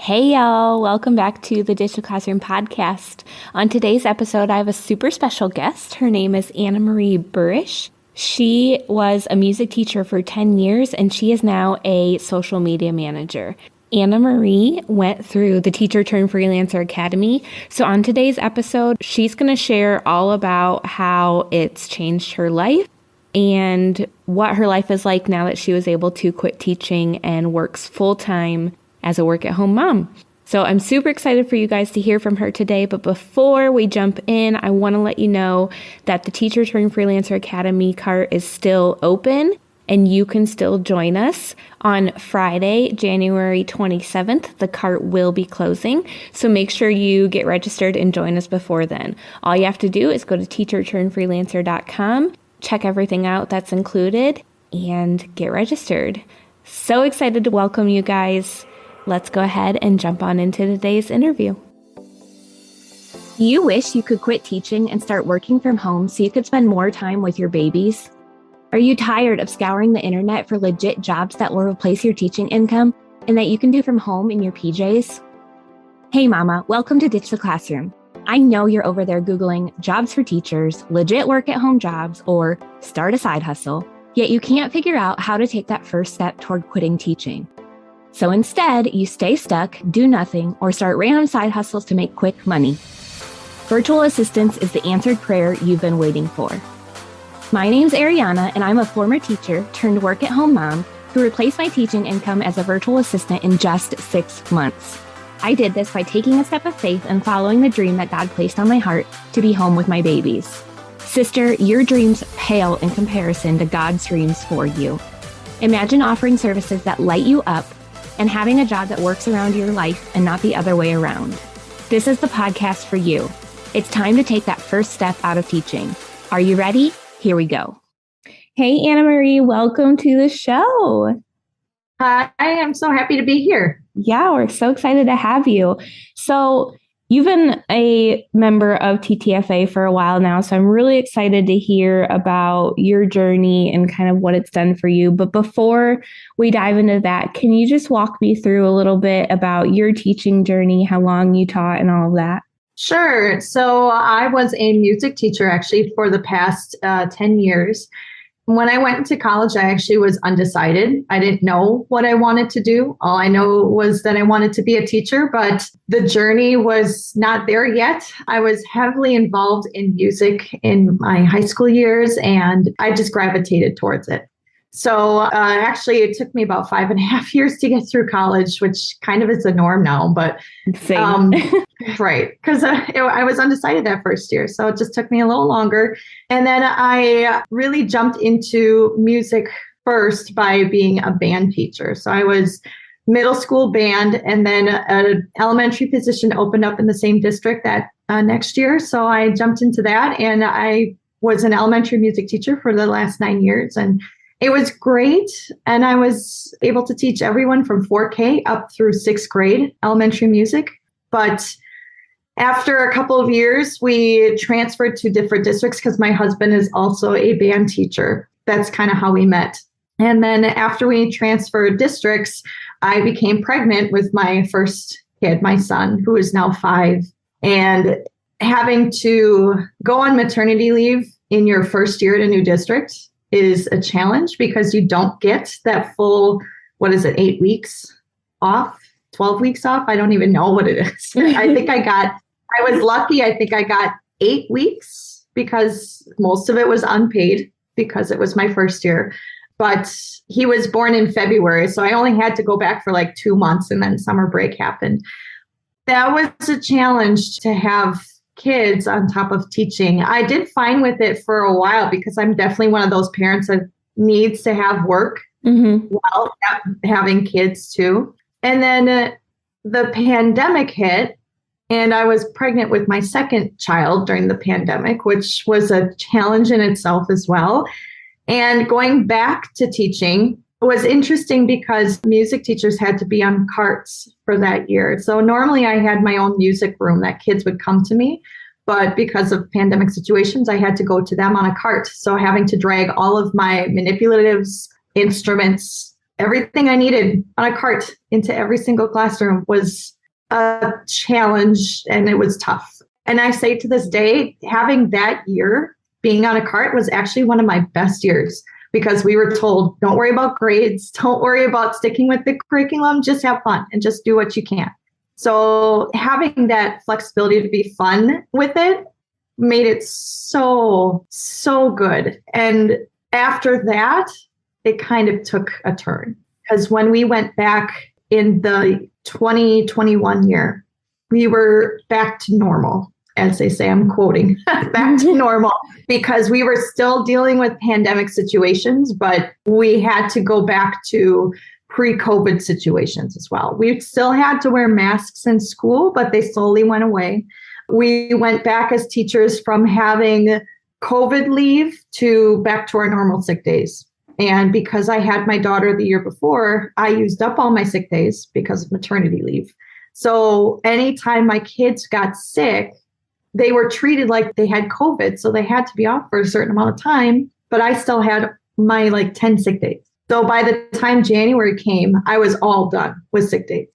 Hey y'all, welcome back to the Digital Classroom podcast. On today's episode, I have a super special guest. Her name is Anna Marie Burish. She was a music teacher for 10 years and she is now a social media manager. Anna Marie went through the Teacher Turned Freelancer Academy. So on today's episode, she's going to share all about how it's changed her life and what her life is like now that she was able to quit teaching and works full-time as a work-at-home mom. So I'm super excited for you guys to hear from her today. But before we jump in, I want to let you know that the Teacher Turned Freelancer Academy cart is still open and you can still join us. On Friday, January 27th, the cart will be closing. So make sure you get registered and join us before then. All you have to do is go to teacherturnedfreelancer.com, check everything out that's included, and get registered. So excited to welcome you guys. Let's go ahead and jump on into today's interview. Do you wish you could quit teaching and start working from home so you could spend more time with your babies? Are you tired of scouring the internet for legit jobs that will replace your teaching income and that you can do from home in your PJs? Hey mama, welcome to Ditch the Classroom. I know you're over there Googling jobs for teachers, legit work at home jobs, or start a side hustle, yet you can't figure out how to take that first step toward quitting teaching. So instead, you stay stuck, do nothing, or start random side hustles to make quick money. Virtual assistance is the answered prayer you've been waiting for. My name's Ariana, and I'm a former teacher turned work-at-home mom who replaced my teaching income as a virtual assistant in just 6 months. I did this by taking a step of faith and following the dream that God placed on my heart to be home with my babies. Sister, your dreams pale in comparison to God's dreams for you. Imagine offering services that light you up and having a job that works around your life and not the other way around. This is the podcast for you. It's time to take that first step out of teaching. Are you ready? Here we go. Hey, Anna Marie, welcome to the show. I am so happy to be here. Yeah, we're so excited to have you. So you've been a member of TTFA for a while now, so I'm really excited to hear about your journey and kind of what it's done for you. But before we dive into that, can you just walk me through a little bit about your teaching journey, how long you taught and all of that? Sure. So I was a music teacher actually for the past 10 years. When I went into college, I actually was undecided. I didn't know what I wanted to do. All I know was that I wanted to be a teacher, but the journey was not there yet. I was heavily involved in music in my high school years, and I just gravitated towards it. So actually, it took me about 5.5 years to get through college, which kind of is the norm now. But right, because I was undecided that first year. So it just took me a little longer. And then I really jumped into music first by being a band teacher. So I was middle school band, and then an elementary position opened up in the same district that next year. So I jumped into that, and I was an elementary music teacher for the last 9 years. And it was great. And I was able to teach everyone from 4K up through 6th grade elementary music. But after a couple of years, we transferred to different districts because my husband is also a band teacher. That's kind of how we met. And then after we transferred districts, I became pregnant with my first kid, my son, who is now 5. And having to go on maternity leave in your first year at a new district is a challenge because you don't get that full, 8 weeks off, 12 weeks off? I don't even know what it is. I was lucky. I think I got 8 weeks because most of it was unpaid because it was my first year. But he was born in February, so I only had to go back for 2 months, and then summer break happened. That was a challenge to have kids on top of teaching. I did fine with it for a while because I'm definitely one of those parents that needs to have work while having kids too. And then the pandemic hit, and I was pregnant with my second child during the pandemic, which was a challenge in itself as well. And going back to teaching was interesting because music teachers had to be on carts for that year. So normally I had my own music room that kids would come to me. But because of pandemic situations, I had to go to them on a cart. So having to drag all of my manipulatives, instruments, everything I needed on a cart into every single classroom was a challenge, and it was tough. And I say to this day, having that year being on a cart was actually one of my best years, because we were told, don't worry about grades, don't worry about sticking with the curriculum, just have fun and just do what you can. So having that flexibility to be fun with it made it so, so good. And after that, it kind of took a turn, because when we went back in the 2021 year, we were back to normal. As they say, I'm quoting, back to normal, because we were still dealing with pandemic situations, but we had to go back to pre-COVID situations as well. We still had to wear masks in school, but they slowly went away. We went back as teachers from having COVID leave to back to our normal sick days. And because I had my daughter the year before, I used up all my sick days because of maternity leave. So anytime my kids got sick, they were treated like they had COVID. So they had to be off for a certain amount of time, but I still had my 10 sick days. So by the time January came, I was all done with sick days.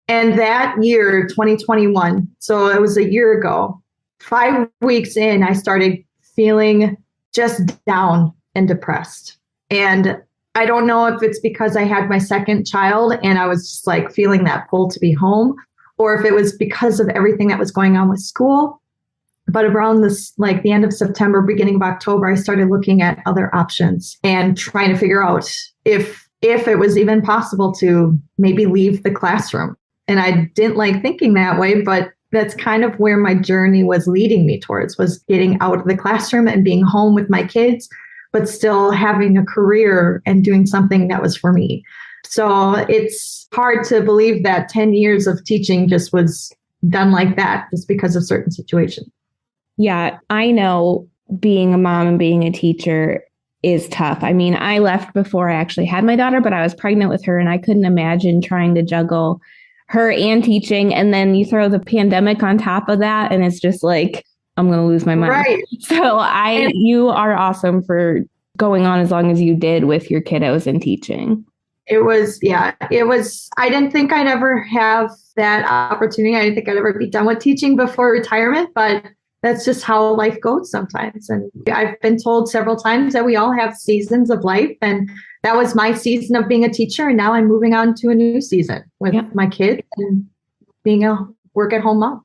And that year, 2021, so it was a year ago, 5 weeks in, I started feeling just down and depressed. And I don't know if it's because I had my second child and I was just feeling that pull to be home, or if it was because of everything that was going on with school. But around this, the end of September, beginning of October, I started looking at other options and trying to figure out if it was even possible to maybe leave the classroom. And I didn't like thinking that way, but that's kind of where my journey was leading me towards, was getting out of the classroom and being home with my kids, but still having a career and doing something that was for me. So it's hard to believe that 10 years of teaching just was done like that, just because of certain situations. Yeah, I know being a mom and being a teacher is tough. I mean, I left before I actually had my daughter, but I was pregnant with her and I couldn't imagine trying to juggle her and teaching. And then you throw the pandemic on top of that, and it's just I'm going to lose my mind. Right. So you are awesome for going on as long as you did with your kiddos and teaching. It was, I didn't think I'd ever have that opportunity. I didn't think I'd ever be done with teaching before retirement, but that's just how life goes sometimes. And I've been told several times that we all have seasons of life. And that was my season of being a teacher. And now I'm moving on to a new season with my kids and being a work at home mom.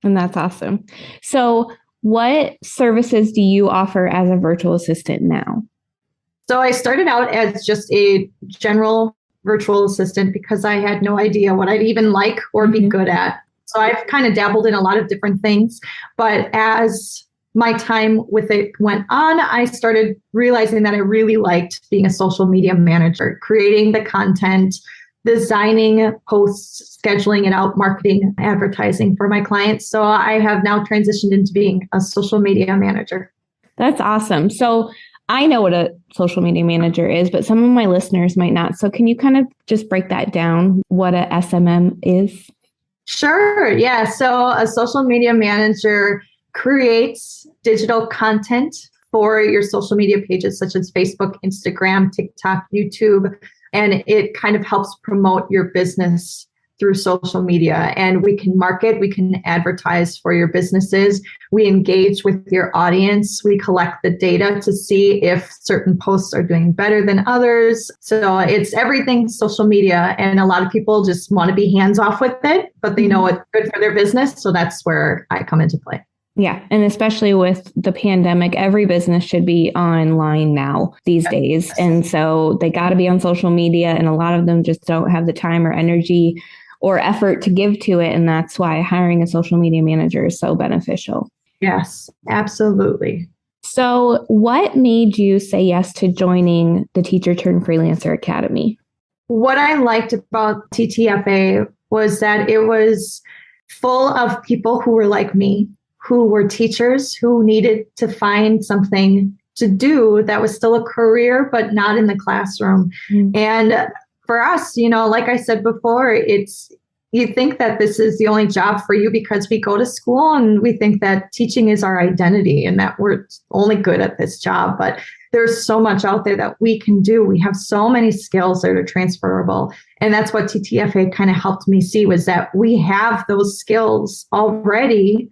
And that's awesome. So what services do you offer as a virtual assistant now? So I started out as just a general virtual assistant because I had no idea what I'd even like or be good at. So I've kind of dabbled in a lot of different things. But as my time with it went on, I started realizing that I really liked being a social media manager, creating the content, designing posts, scheduling it out, marketing, advertising for my clients. So I have now transitioned into being a social media manager. That's awesome. So I know what a social media manager is, but some of my listeners might not. So can you kind of just break that down, what a SMM is? Sure. Yeah. So a social media manager creates digital content for your social media pages, such as Facebook, Instagram, TikTok, YouTube, and it kind of helps promote your business through social media. And we can market, we can advertise for your businesses. We engage with your audience. We collect the data to see if certain posts are doing better than others. So it's everything social media. And a lot of people just want to be hands off with it, but they know it's good for their business. So that's where I come into play. Yeah. And especially with the pandemic, every business should be online now these days. And so they got to be on social media. And a lot of them just don't have the time or energy or effort to give to it. And that's why hiring a social media manager is so beneficial. Yes, absolutely. So what made you say yes to joining the Teacher Turned Freelancer Academy? What I liked about TTFA was that it was full of people who were like me, who were teachers, who needed to find something to do that was still a career, but not in the classroom. And for us, like I said before, it's you think that this is the only job for you because we go to school and we think that teaching is our identity and that we're only good at this job. But there's so much out there that we can do. We have so many skills that are transferable. And that's what TTFA kind of helped me see, was that we have those skills already.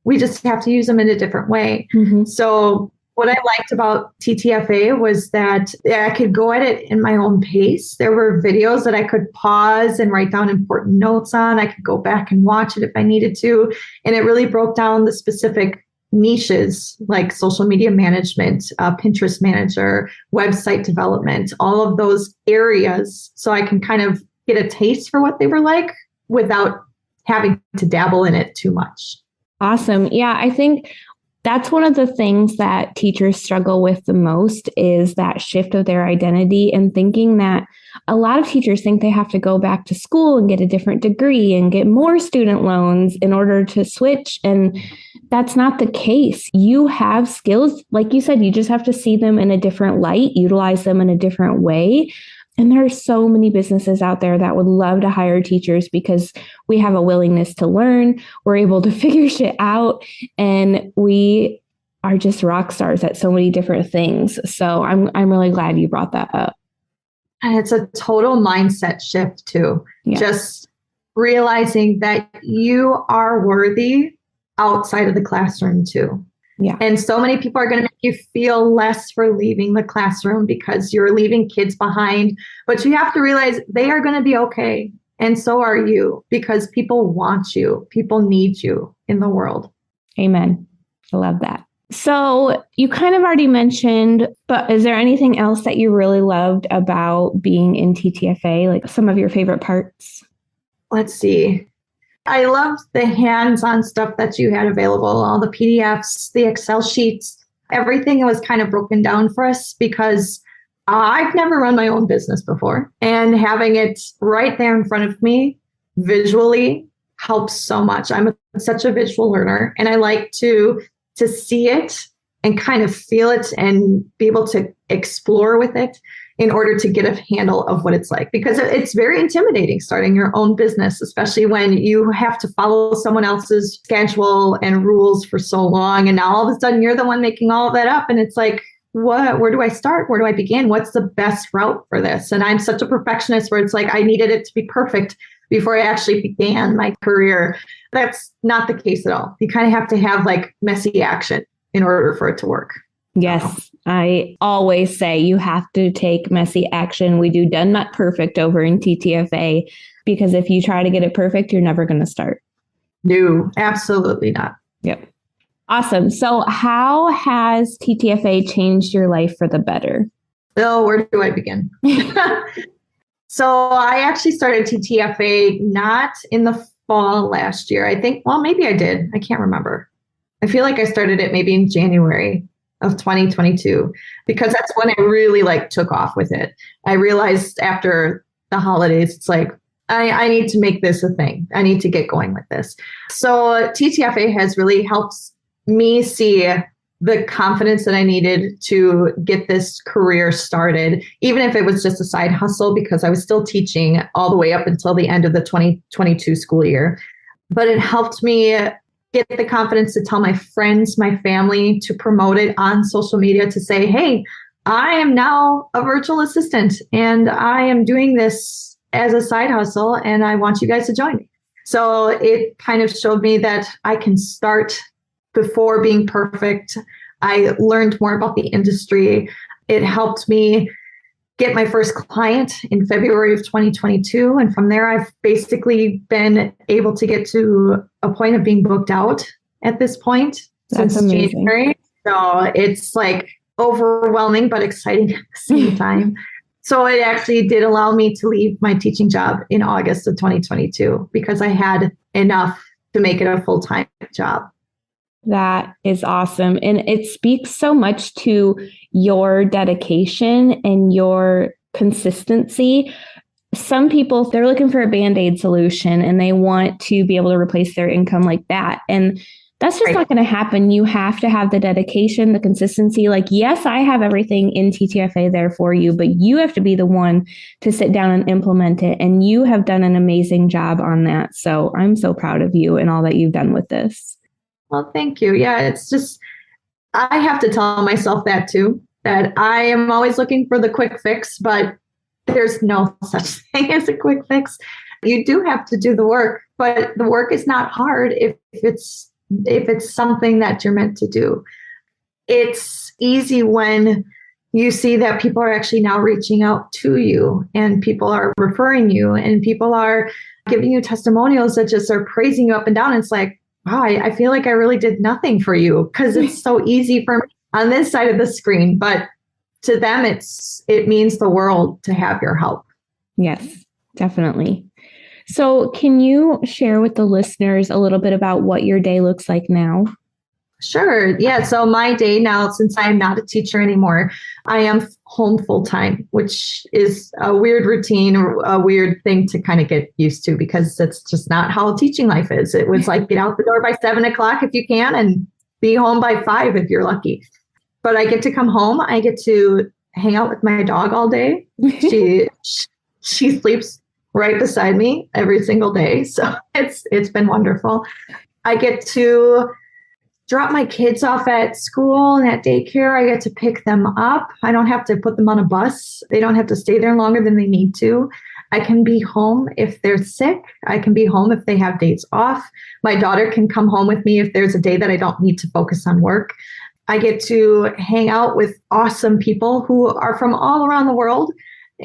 We just have to use them in a different way. Mm-hmm. So what I liked about TTFA was that I could go at it in my own pace. There were videos that I could pause and write down important notes on. I could go back and watch it if I needed to. And it really broke down the specific niches like social media management, Pinterest manager, website development, all of those areas. So I can kind of get a taste for what they were like without having to dabble in it too much. Awesome. Yeah, I think that's one of the things that teachers struggle with the most, is that shift of their identity, and thinking that a lot of teachers think they have to go back to school and get a different degree and get more student loans in order to switch. And that's not the case. You have skills. Like you said, you just have to see them in a different light, utilize them in a different way. And there are so many businesses out there that would love to hire teachers because we have a willingness to learn. We're able to figure shit out, and we are just rock stars at so many different things. So I'm really glad you brought that up. And it's a total mindset shift too. Yeah. Just realizing that you are worthy outside of the classroom too. Yeah. And so many people are going to make you feel less for leaving the classroom because you're leaving kids behind. But you have to realize they are going to be okay. And so are you, because people want you. People need you in the world. Amen. I love that. So you kind of already mentioned, but is there anything else that you really loved about being in TTFA? Like some of your favorite parts? Let's see. I loved the hands-on stuff that you had available, all the PDFs, the Excel sheets, everything was kind of broken down for us because I've never run my own business before. And having it right there in front of me visually helps so much. I'm such a visual learner, and I like to see it and kind of feel it and be able to explore with it in order to get a handle of what it's like. Because it's very intimidating starting your own business, especially when you have to follow someone else's schedule and rules for so long. And now all of a sudden you're the one making all of that up. And it's like, where do I start? Where do I begin? What's the best route for this? And I'm such a perfectionist where it's like, I needed it to be perfect before I actually began my career. That's not the case at all. You kind of have to have like messy action in order for it to work. Yes, I always say you have to take messy action. We do done not perfect over in TTFA, because if you try to get it perfect, you're never going to start. No, absolutely not. Yep. Awesome. So how has TTFA changed your life for the better? Oh, where do I begin? So I actually started TTFA not in the fall last year. I think, well, maybe I did. I can't remember. I feel like I started it maybe in January of 2022, because that's when I really took off with it. I realized after the holidays, it's like, I need to make this a thing. I need to get going with this. So TTFA has really helped me see the confidence that I needed to get this career started, even if it was just a side hustle, because I was still teaching all the way up until the end of the 2022 school year. But it helped me get the confidence to tell my friends, my family, to promote it on social media, to say, hey, I am now a virtual assistant and I am doing this as a side hustle and I want you guys to join me. So it kind of showed me that I can start before being perfect. I learned more about the industry. It helped me get my first client in February of 2022. And from there, I've basically been able to get to a point of being booked out at this point. That's since amazing. January. So it's like overwhelming, but exciting at the same time. So it actually did allow me to leave my teaching job in August of 2022 because I had enough to make it a full-time job. That is awesome. And it speaks so much to your dedication and your consistency. Some people, they're looking for a Band-Aid solution and they want to be able to replace their income like that. And That's just not going to happen. You have to have the dedication, the consistency. Like, yes, I have everything in TTFA there for you, but you have to be the one to sit down and implement it. And you have done an amazing job on that. So I'm so proud of you and all that you've done with this. Well, thank you. Yeah, it's just, I have to tell myself that too, that I am always looking for the quick fix, but there's no such thing as a quick fix. You do have to do the work, but the work is not hard if it's something that you're meant to do. It's easy when you see that people are actually now reaching out to you and people are referring you and people are giving you testimonials that just are praising you up and down. It's like, wow, I feel like I really did nothing for you because it's so easy for me on this side of the screen. But to them, it means the world to have your help. Yes, definitely. So can you share with the listeners a little bit about what your day looks like now? Sure. Yeah. So my day now, since I am not a teacher anymore, I am home full time, which is a weird routine or a weird thing to kind of get used to because it's just not how teaching life is. It was like get out the door by 7 o'clock if you can and be home by 5 if you're lucky. But I get to come home. I get to hang out with my dog all day. She sleeps right beside me every single day. So it's been wonderful. I get to drop my kids off at school and at daycare. I get to pick them up. I don't have to put them on a bus. They don't have to stay there longer than they need to. I can be home if they're sick. I can be home if they have days off. My daughter can come home with me if there's a day that I don't need to focus on work. I get to hang out with awesome people who are from all around the world,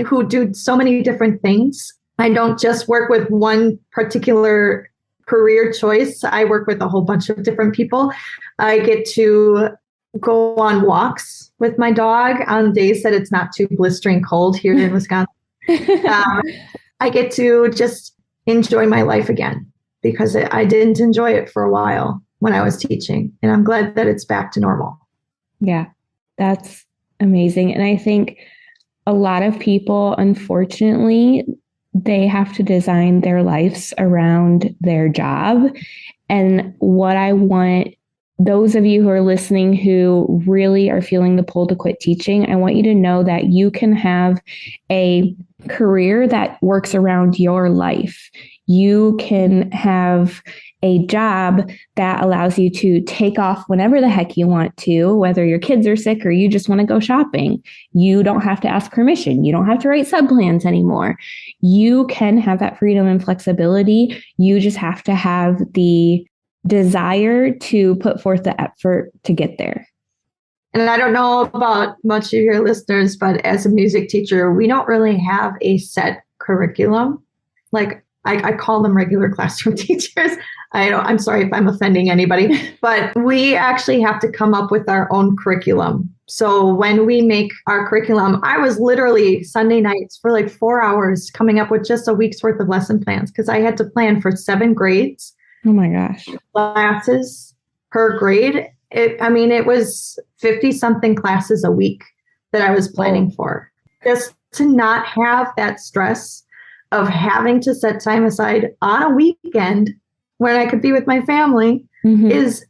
who do so many different things. I don't just work with one particular career choice. I work with a whole bunch of different people. I get to go on walks with my dog on days that it's not too blistering cold here in Wisconsin. I get to just enjoy my life again because I didn't enjoy it for a while when I was teaching. And I'm glad that it's back to normal. Yeah, that's amazing. And I think a lot of people, unfortunately, they have to design their lives around their job. And what I want those of you who are listening who really are feeling the pull to quit teaching, I want you to know that you can have a career that works around your life. You can have a job that allows you to take off whenever the heck you want to, whether your kids are sick or you just want to go shopping. You don't have to ask permission. You don't have to write subplans anymore. You can have that freedom and flexibility. You just have to have the desire to put forth the effort to get there. And I don't know about much of your listeners, but as a music teacher, we don't really have a set curriculum. Like I call them regular classroom teachers. I'm sorry if I'm offending anybody, but we actually have to come up with our own curriculum. So when we make our curriculum, I was literally Sunday nights for like 4 hours coming up with just a week's worth of lesson plans because I had to plan for 7 grades. Oh my gosh. Classes per grade. It was 50 something classes a week that I was planning for. Just to not have that stress of having to set time aside on a weekend when I could be with my family is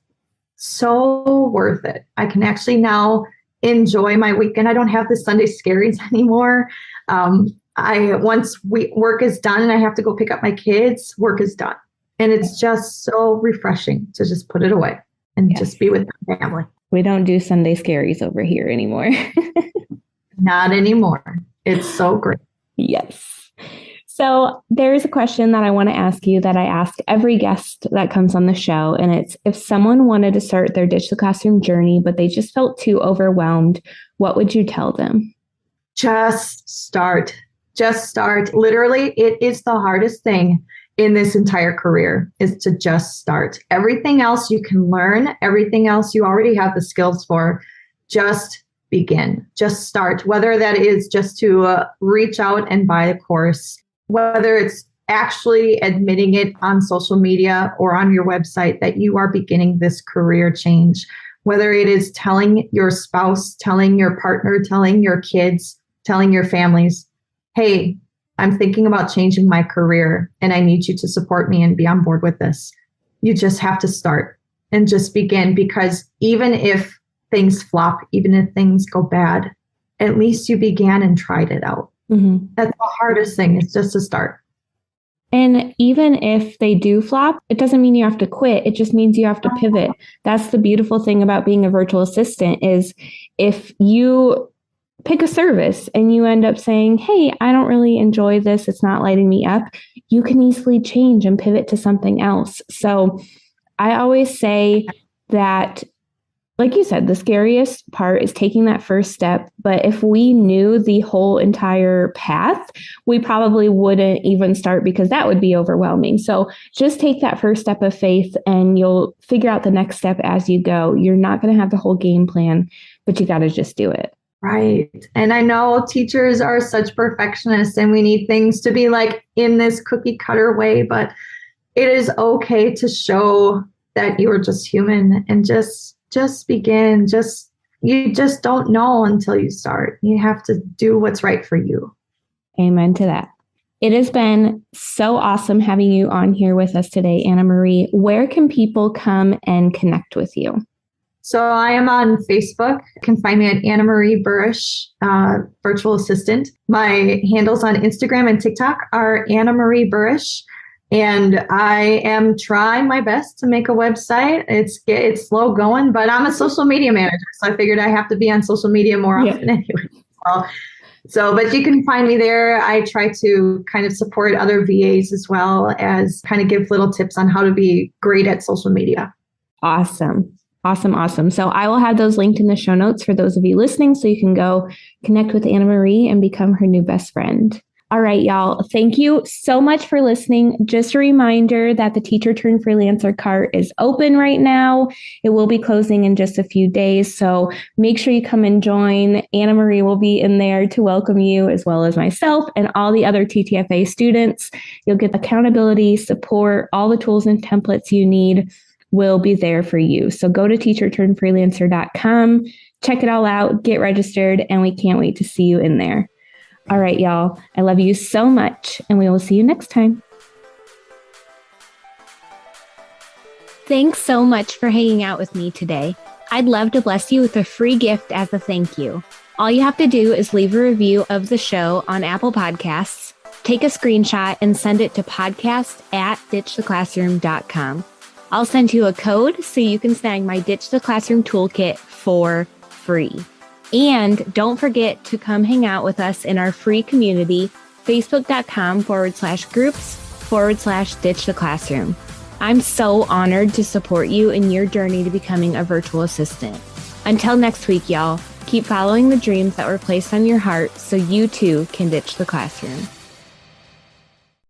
so worth it. I can actually now enjoy my weekend. I don't have the Sunday scaries anymore. Once work is done and I have to go pick up my kids, work is done. And it's just so refreshing to just put it away and just be with my family. We don't do Sunday scaries over here anymore. Not anymore. It's so great. Yes. So there's a question that I want to ask you that I ask every guest that comes on the show. And it's, if someone wanted to start their digital classroom journey, but they just felt too overwhelmed, what would you tell them? Just start. Just start. Literally, it is the hardest thing in this entire career is to just start. Everything else you can learn, everything else you already have the skills for. Just begin. Just start. Whether that is just to reach out and buy a course, whether it's actually admitting it on social media or on your website that you are beginning this career change, whether it is telling your spouse, telling your partner, telling your kids, telling your families, hey, I'm thinking about changing my career and I need you to support me and be on board with this. You just have to start. and just begin, because even if things flop, even if things go bad, at least you began and tried it out. Mm-hmm. That's the hardest thing. It's just to start. And even if they do flop, it doesn't mean you have to quit. It just means you have to pivot. That's the beautiful thing about being a virtual assistant is if you pick a service and you end up saying, hey, I don't really enjoy this, it's not lighting me up, you can easily change and pivot to something else. So I always say that, like you said, the scariest part is taking that first step. But if we knew the whole entire path, we probably wouldn't even start because that would be overwhelming. So just take that first step of faith and you'll figure out the next step as you go. You're not going to have the whole game plan, but you got to just do it. Right. And I know teachers are such perfectionists and we need things to be like in this cookie cutter way, but it is okay to show that you're just human and just begin. You just don't know until you start. You have to do what's right for you. Amen to that. It has been so awesome having you on here with us today, Anna Marie. Where can people come and connect with you? So I am on Facebook. You can find me at Anna Marie Burish, virtual assistant. My handles on Instagram and TikTok are Anna Marie Burish. And I am trying my best to make a website. It's slow going, but I'm a social media manager, so I figured I have to be on social media more often anyway. But you can find me there. I try to kind of support other VAs as well as kind of give little tips on how to be great at social media. Awesome. So I will have those linked in the show notes for those of you listening, so you can go connect with Anna Marie and become her new best friend. All right, y'all. Thank you so much for listening. Just a reminder that the Teacher Turned Freelancer cart is open right now. It will be closing in just a few days. So make sure you come and join. Anna Marie will be in there to welcome you, as well as myself and all the other TTFA students. You'll get accountability, support, all the tools and templates you need will be there for you. So go to teacherturnedfreelancer.com, check it all out, get registered, and we can't wait to see you in there. All right, y'all. I love you so much, and we will see you next time. Thanks so much for hanging out with me today. I'd love to bless you with a free gift as a thank you. All you have to do is leave a review of the show on Apple Podcasts, take a screenshot, and send it to podcast@ditchtheclassroom.com. I'll send you a code so you can snag my Ditch the Classroom toolkit for free. And don't forget to come hang out with us in our free community, facebook.com/groups/Ditch the Classroom. I'm so honored to support you in your journey to becoming a virtual assistant. Until next week, y'all, keep following the dreams that were placed on your heart so you too can ditch the classroom.